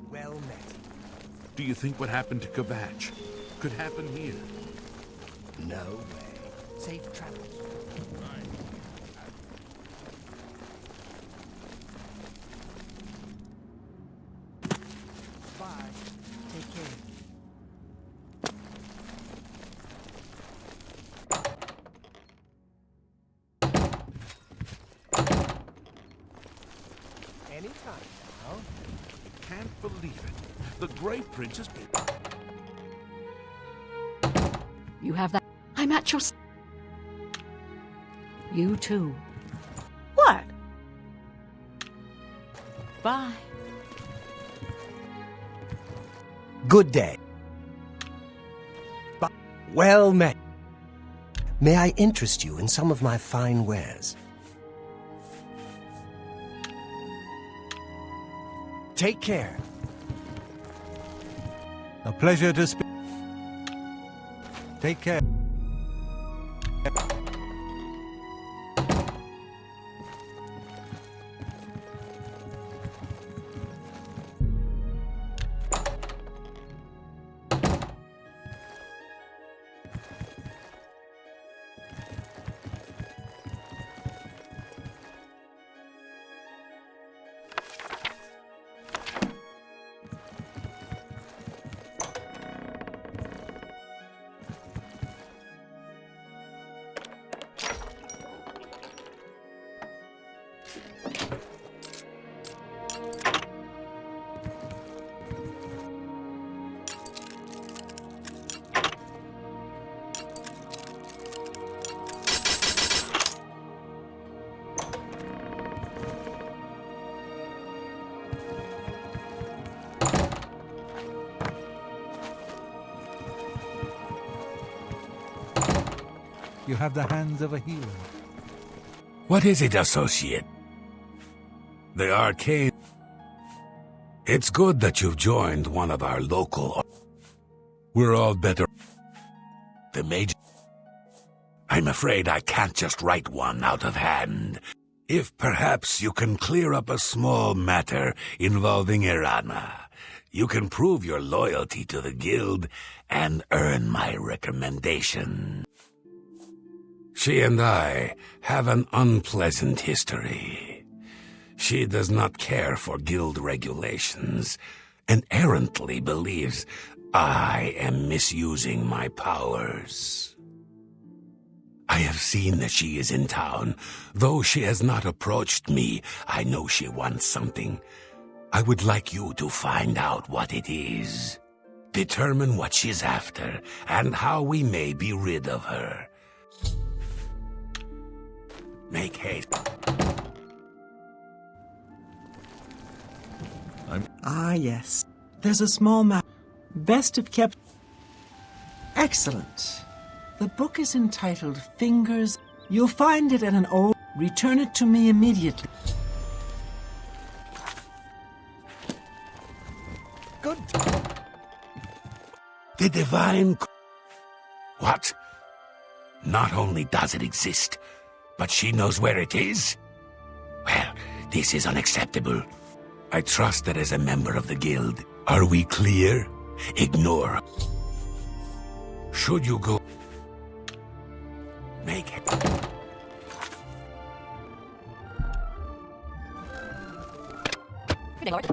Well met. Do you think what happened to Kvatch could happen here? No way. Safe travels. Bye. Take care. Anytime now. Can't believe it. The Great Prince has been... You have that. I'm at your... You too. What? Bye. Good day. Well met. May I interest you in some of my fine wares? Take care. A pleasure to speak. Take care. You have the hands of a healer. What is it, associate? The arcane... It's good that you've joined one of our local... We're all better... The Mage... I'm afraid I can't just write one out of hand. If perhaps you can clear up a small matter involving Irana, you can prove your loyalty to the guild and earn my recommendation. She and I have an unpleasant history. She does not care for guild regulations and errantly believes I am misusing my powers. I have seen that she is in town. Though she has not approached me, I know she wants something. I would like you to find out what it is. Determine what she's after and how we may be rid of her. Make haste. Ah, yes. There's a small map. Best if kept. Excellent. The book is entitled Fingers. You'll find it at an old... Return it to me immediately. Good. The divine... What? Not only does it exist, but she knows where it is? Well, this is unacceptable. I trust that as a member of the guild, are we clear? Ignore. Should you go... Make it... Good day, Lord.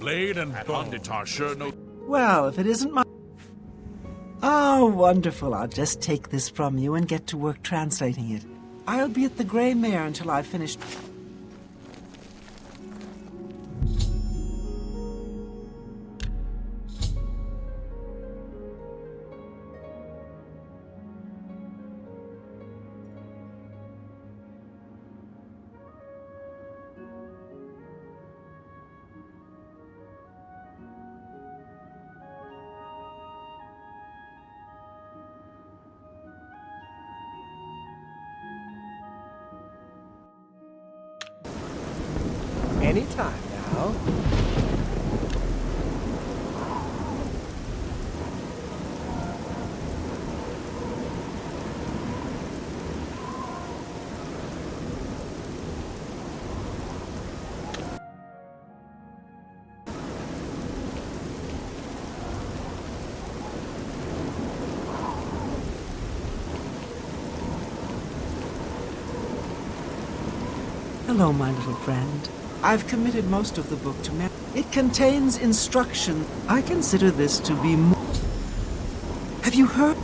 Blade and Bonditar sure know. Well, if it isn't my... Oh, wonderful. I'll just take this from you and get to work translating it. I'll be at the Grey Mare until I've finished... Anytime now. Hello, my little friend. I've committed most of the book to memory. It contains instruction. I consider this to be more... Have you heard?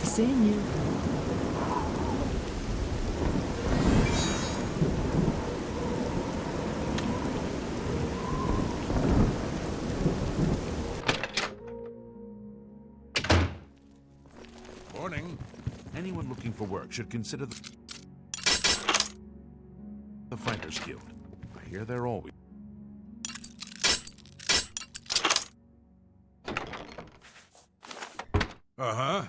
Seeing you. Morning. Anyone looking for work should consider the Fighters Guild. I hear they're always... Uh-huh.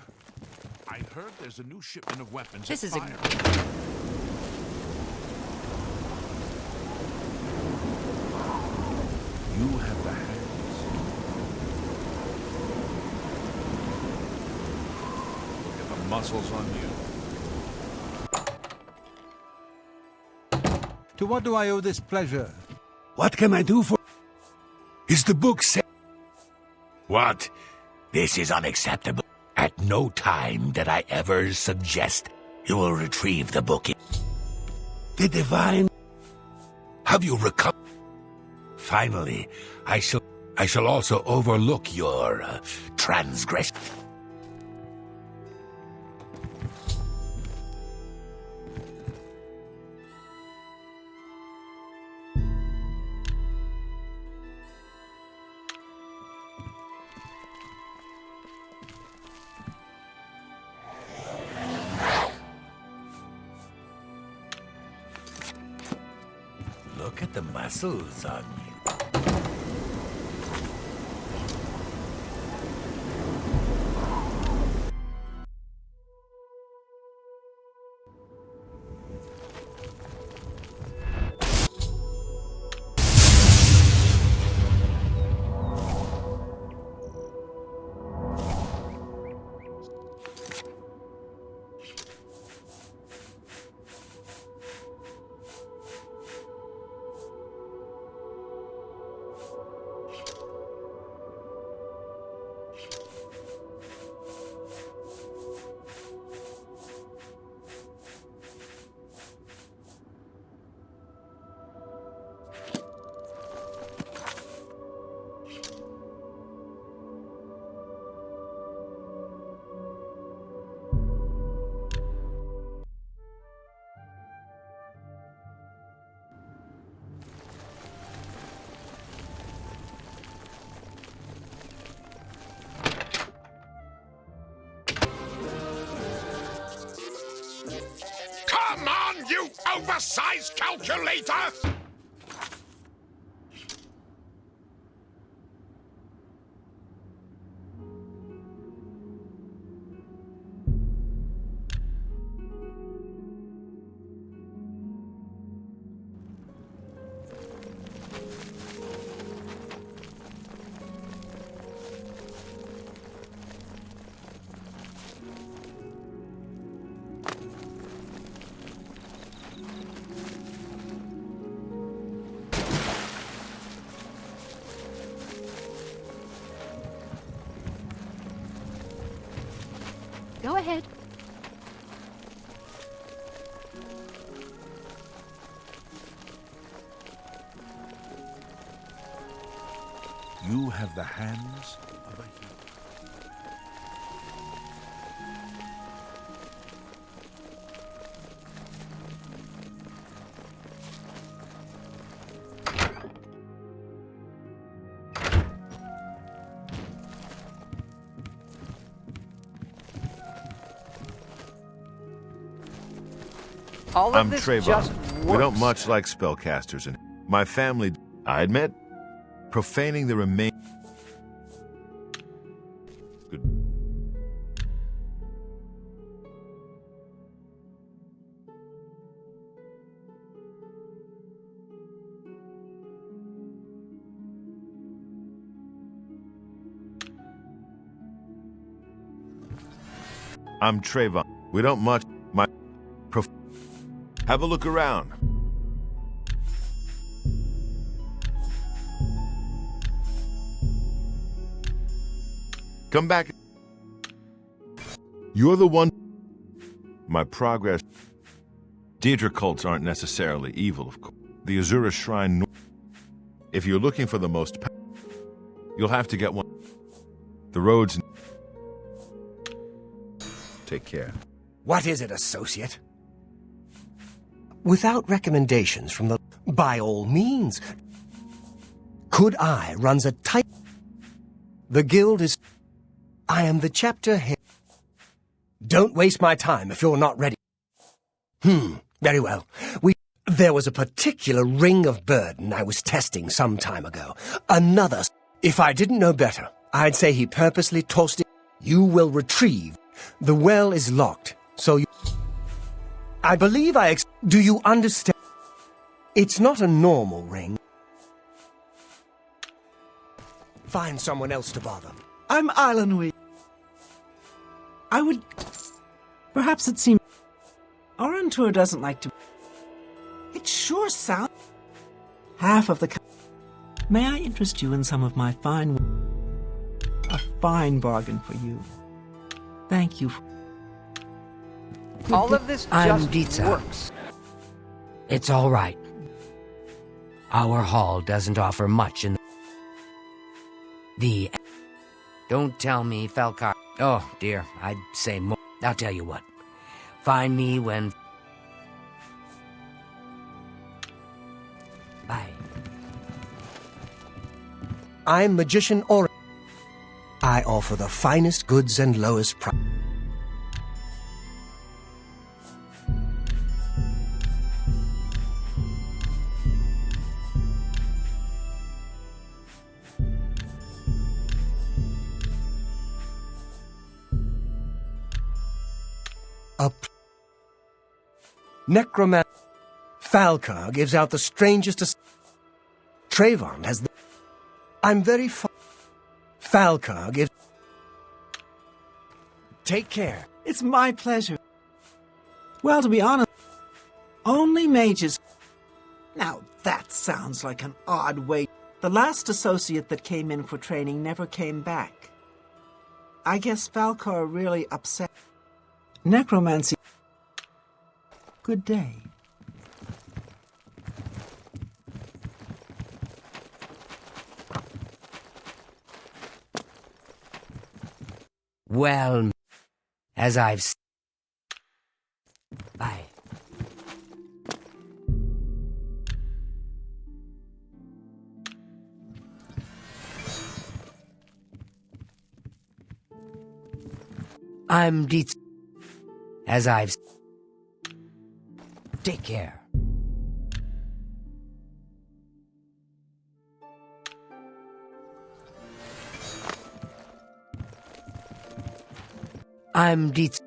I heard there's a new shipment of weapons This at is a- Fire. You have the hands. Look at the muscles on you. To what do I owe this pleasure? What can I do for... Is the book set? What? This is unacceptable. At no time did I ever suggest you will retrieve the book. The divine... Have you recovered? Finally, I shall also overlook your transgression. Look at the muscles on you. Come on, you oversized calculator! Go ahead. You have the hands of a hero. I'm Trayvon. We don't much like spellcasters, and my family, I admit, profaning the remain. Good. I'm Trayvon. We don't much. My have a look around. Come back. You're the one. My progress. Daedra cults aren't necessarily evil, of course. The Azura Shrine. If you're looking for the most, you'll have to get one. The roads. Take care. What is it, associate? Without recommendations from the... By all means. Could I runs a tight... The guild is... I am the chapter head. Don't waste my time if you're not ready. Very well. There was a particular ring of burden I was testing some time ago. Another... If I didn't know better, I'd say he purposely tossed it. You will retrieve. The well is locked, so you... I believe do you understand? It's not a normal ring. Find someone else to bother. I'm Islandweed. I would... Perhaps it seems... Orantur doesn't like to... It sure sounds... Half of the... May I interest you in some of my fine... A fine bargain for you. Thank you. All of this just works. It's all right. Our hall doesn't offer much in the... Don't tell me, Falcar. Oh, dear, I'd say more. I'll tell you what. Find me when... Bye. I'm Magician Or... I offer the finest goods and lowest price. Necromancer. Falcar gives out the strangest... Trayvon has the... I'm very Falcar gives... Take care. It's my pleasure. Well, to be honest, only mages... Now, that sounds like an odd way... The last associate that came in for training never came back. I guess Falcar really upset... Necromancy... Good day. Well, as I've... Bye. I'm Dietz. As I've... Take care. I'm Dietz.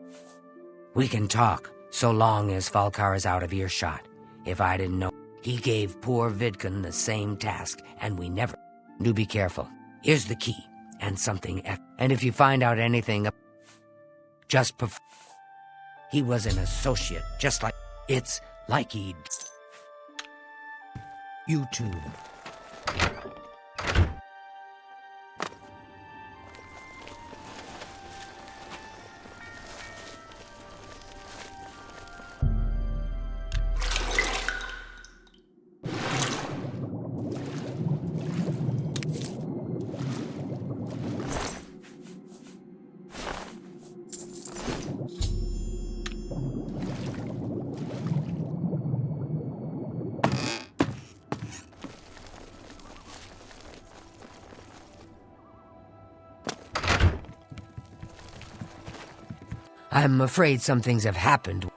We can talk, so long as Falcar is out of earshot. If I didn't know, he gave poor Vidkun the same task, and we never... Do be careful. Here's the key, and something... And if you find out anything... Just he was an associate, just like... It's like he'd... You too. I'm afraid some things have happened.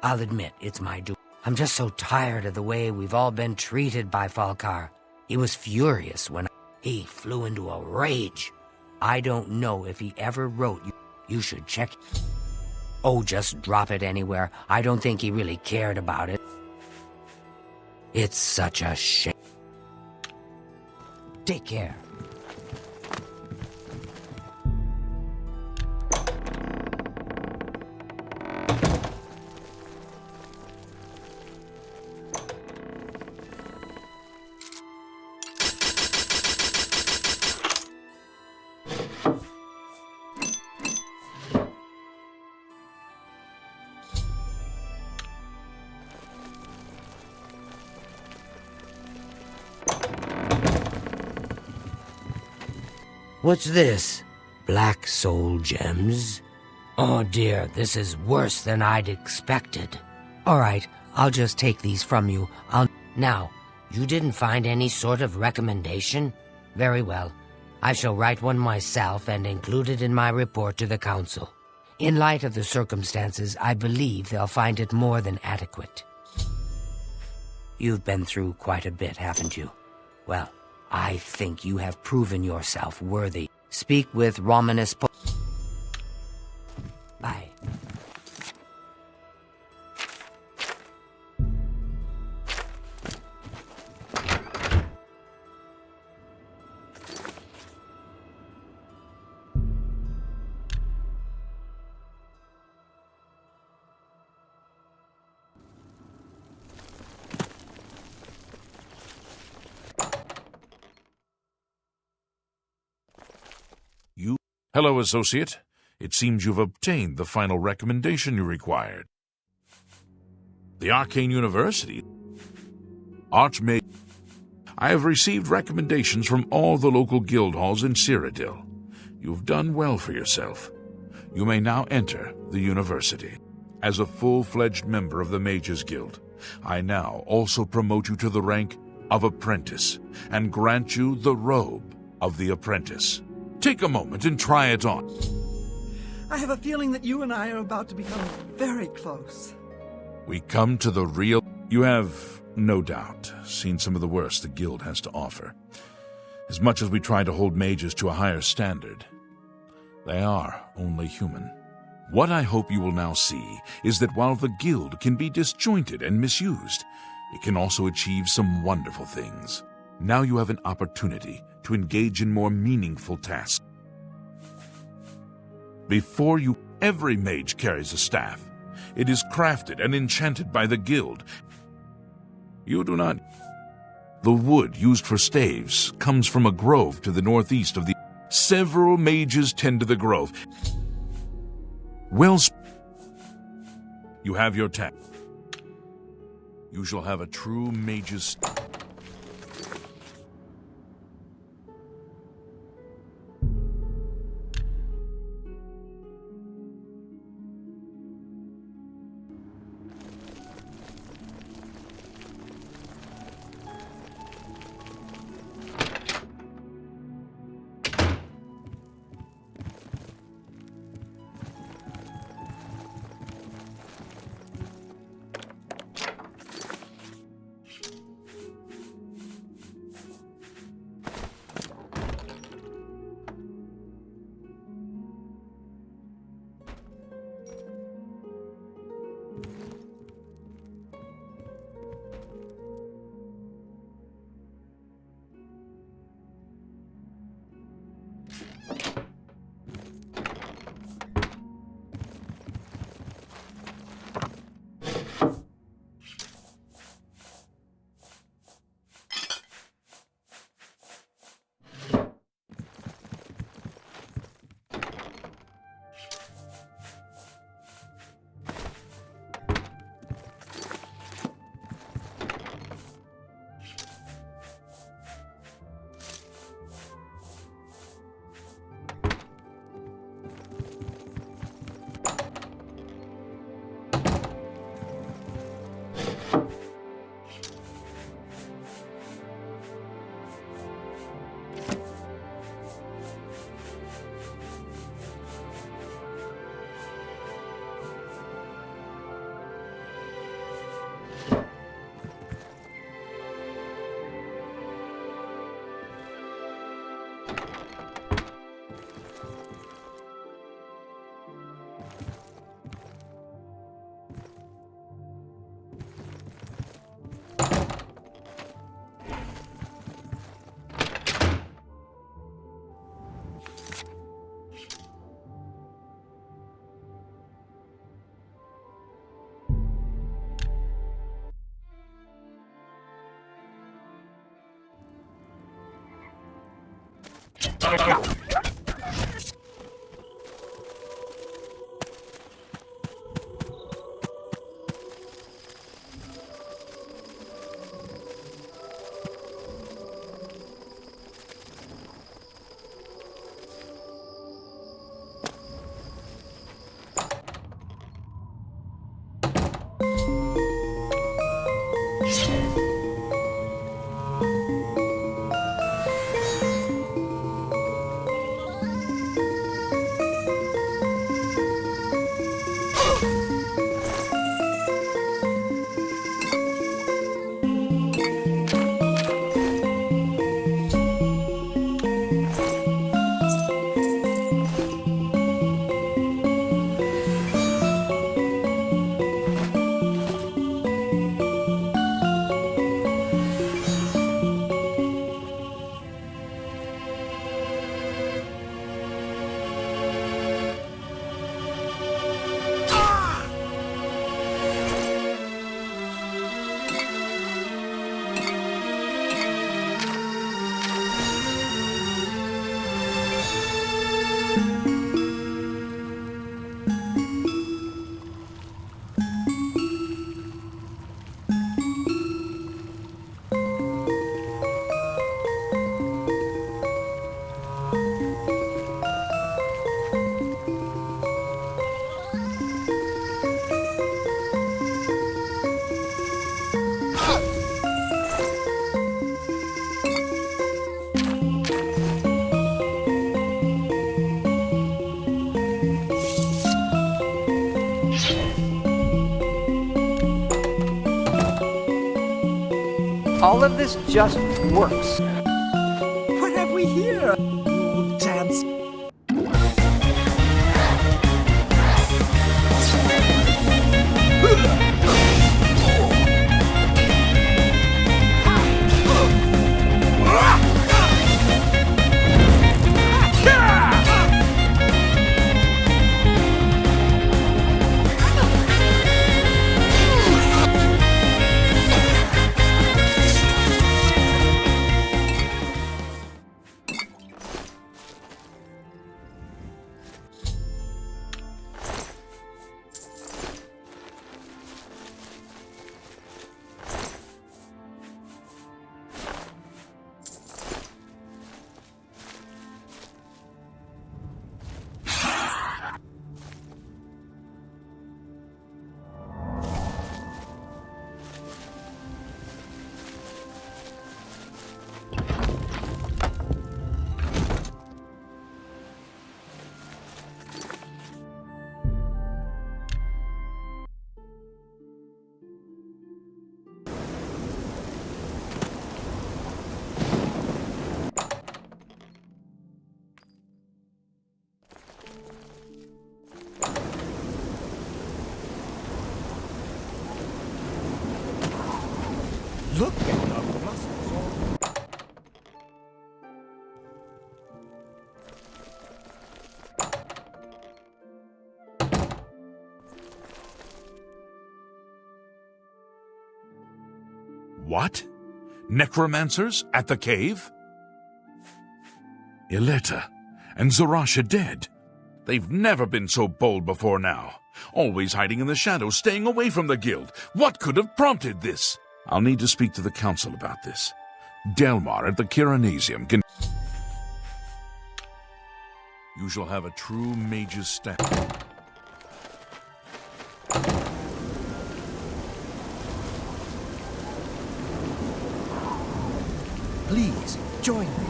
I'll admit, it's my doing. I'm just so tired of the way we've all been treated by Falkar. He was furious when he flew into a rage. I don't know if he ever wrote you. You should check. Oh, just drop it anywhere. I don't think he really cared about it. It's such a shame. Take care. What's this? Black soul gems? Oh dear, this is worse than I'd expected. Alright, I'll just take these from you. Now, you didn't find any sort of recommendation? Very well. I shall write one myself and include it in my report to the council. In light of the circumstances, I believe they'll find it more than adequate. You've been through quite a bit, haven't you? Well, I think you have proven yourself worthy. Speak with Romanus Bye. Hello, Associate. It seems you've obtained the final recommendation you required. The Arcane University. Archmage. I have received recommendations from all the local guild halls in Cyrodiil. You've done well for yourself. You may now enter the university. As a full-fledged member of the Mages Guild, I now also promote you to the rank of Apprentice and grant you the robe of the Apprentice. Take a moment and try it on. I have a feeling that you and I are about to become very close. We come to the real... You have, no doubt, seen some of the worst the guild has to offer. As much as we try to hold mages to a higher standard, they are only human. What I hope you will now see is that while the guild can be disjointed and misused, it can also achieve some wonderful things. Now you have an opportunity to engage in more meaningful tasks. Before you, every mage carries a staff. It is crafted and enchanted by the guild. You do not... The wood used for staves comes from a grove to the northeast of the... Several mages tend to the grove. You have your task. You shall have a true mage's... All of this just works. What have we here? You dance. Look at the muscles on. What? Necromancers at the cave? Ileta and Zarasha dead. They've never been so bold before now. Always hiding in the shadows, staying away from the guild. What could have prompted this? I'll need to speak to the council about this. Delmar at the Kiranasium can... You shall have a true mage's staff. Please, join me.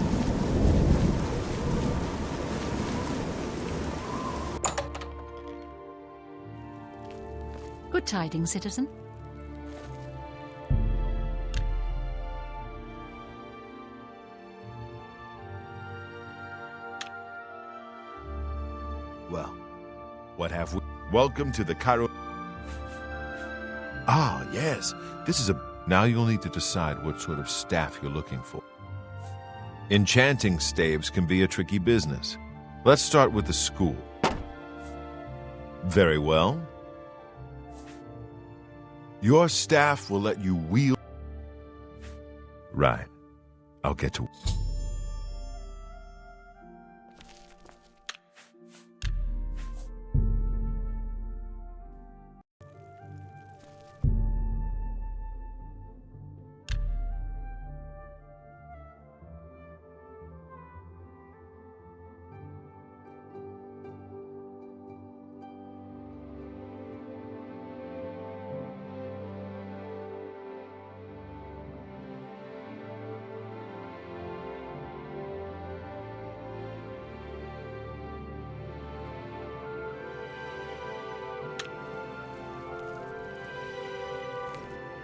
Good tidings, citizen. Well, what have we? Welcome to the Cairo. Ah, yes. This is a... Now you'll need to decide what sort of staff you're looking for. Enchanting staves can be a tricky business. Let's start with the school. Very well. Your staff will let you wield... Right. I'll get to...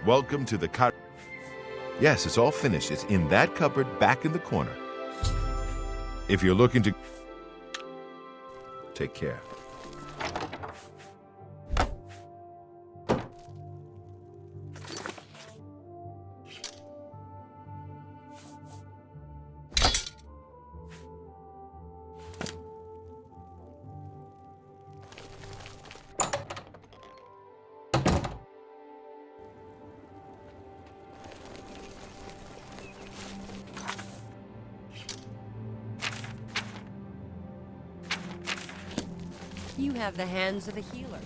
Welcome to the car. Yes, it's all finished. It's in that cupboard back in the corner. If you're looking to... Take care. You have the hands of a healer.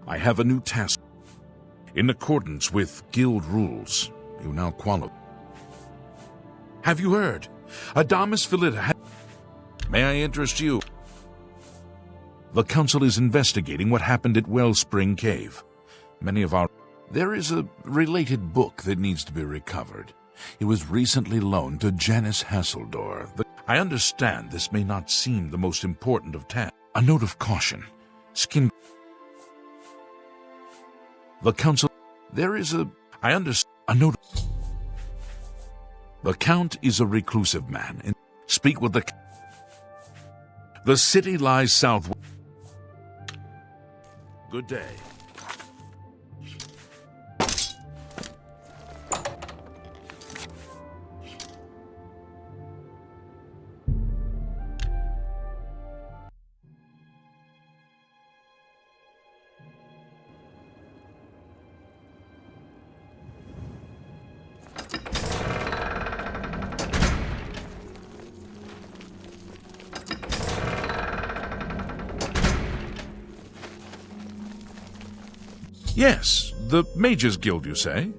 I have a new task. In accordance with guild rules, you now qualify. Have you heard? Adamus Philida. May I interest you? The council is investigating what happened at Wellspring Cave. Many of our... There is a related book that needs to be recovered. It was recently loaned to Janice Hasseldor. I understand this may not seem the most important of tasks. A note of caution. Skin... The council... There is a... I understand... A note... The Count is a reclusive man, and speak with the... The city lies southwest. Good day. Yes, the Mages Guild, you say?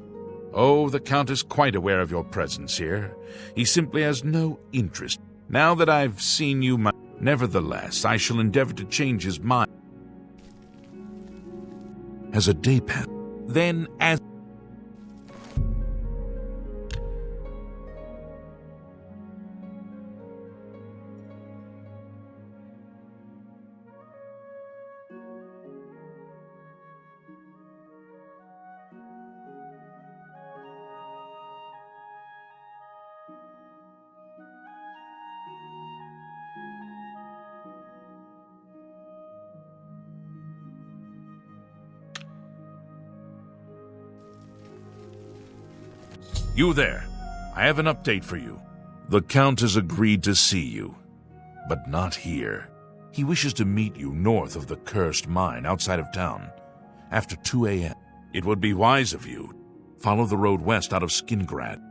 Oh, the Count is quite aware of your presence here. He simply has no interest. Now that I've seen you, nevertheless, I shall endeavor to change his mind. As a day pass, then as... You there. I have an update for you. The Count has agreed to see you, but not here. He wishes to meet you north of the cursed mine outside of town, after 2 a.m. It would be wise of you. Follow the road west out of Skingrad.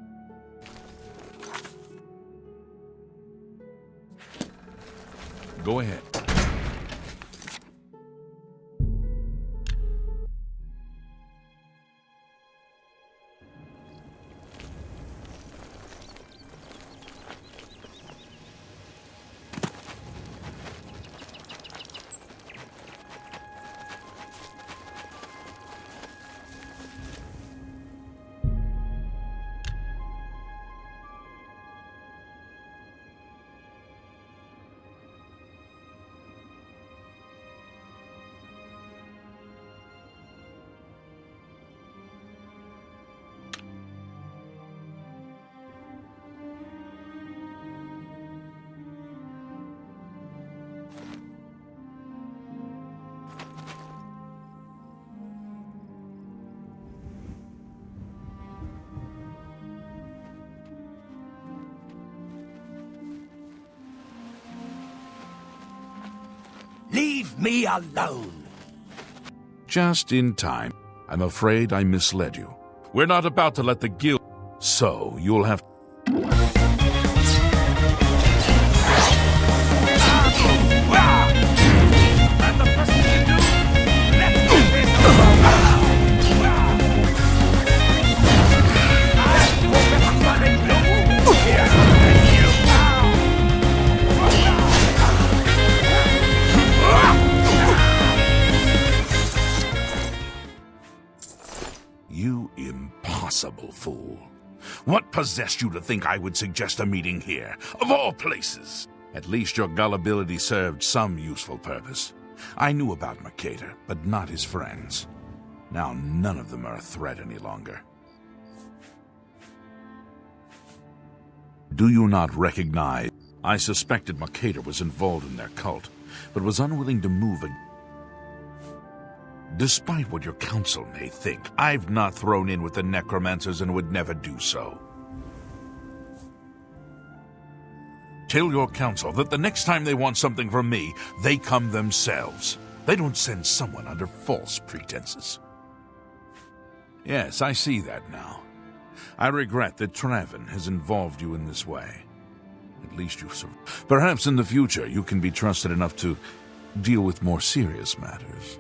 Go ahead. Leave me alone! Just in time. I'm afraid I misled you. We're not about to let the guild... So, you'll have... You impossible fool. What possessed you to think I would suggest a meeting here, of all places? At least your gullibility served some useful purpose. I knew about Mercator, but not his friends. Now none of them are a threat any longer. Do you not recognize? I suspected Mercator was involved in their cult, but was unwilling to move Despite what your council may think, I've not thrown in with the Necromancers and would never do so. Tell your council that the next time they want something from me, they come themselves. They don't send someone under false pretenses. Yes, I see that now. I regret that Traven has involved you in this way. At least you've survived. Perhaps in the future you can be trusted enough to deal with more serious matters.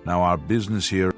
Now our business here...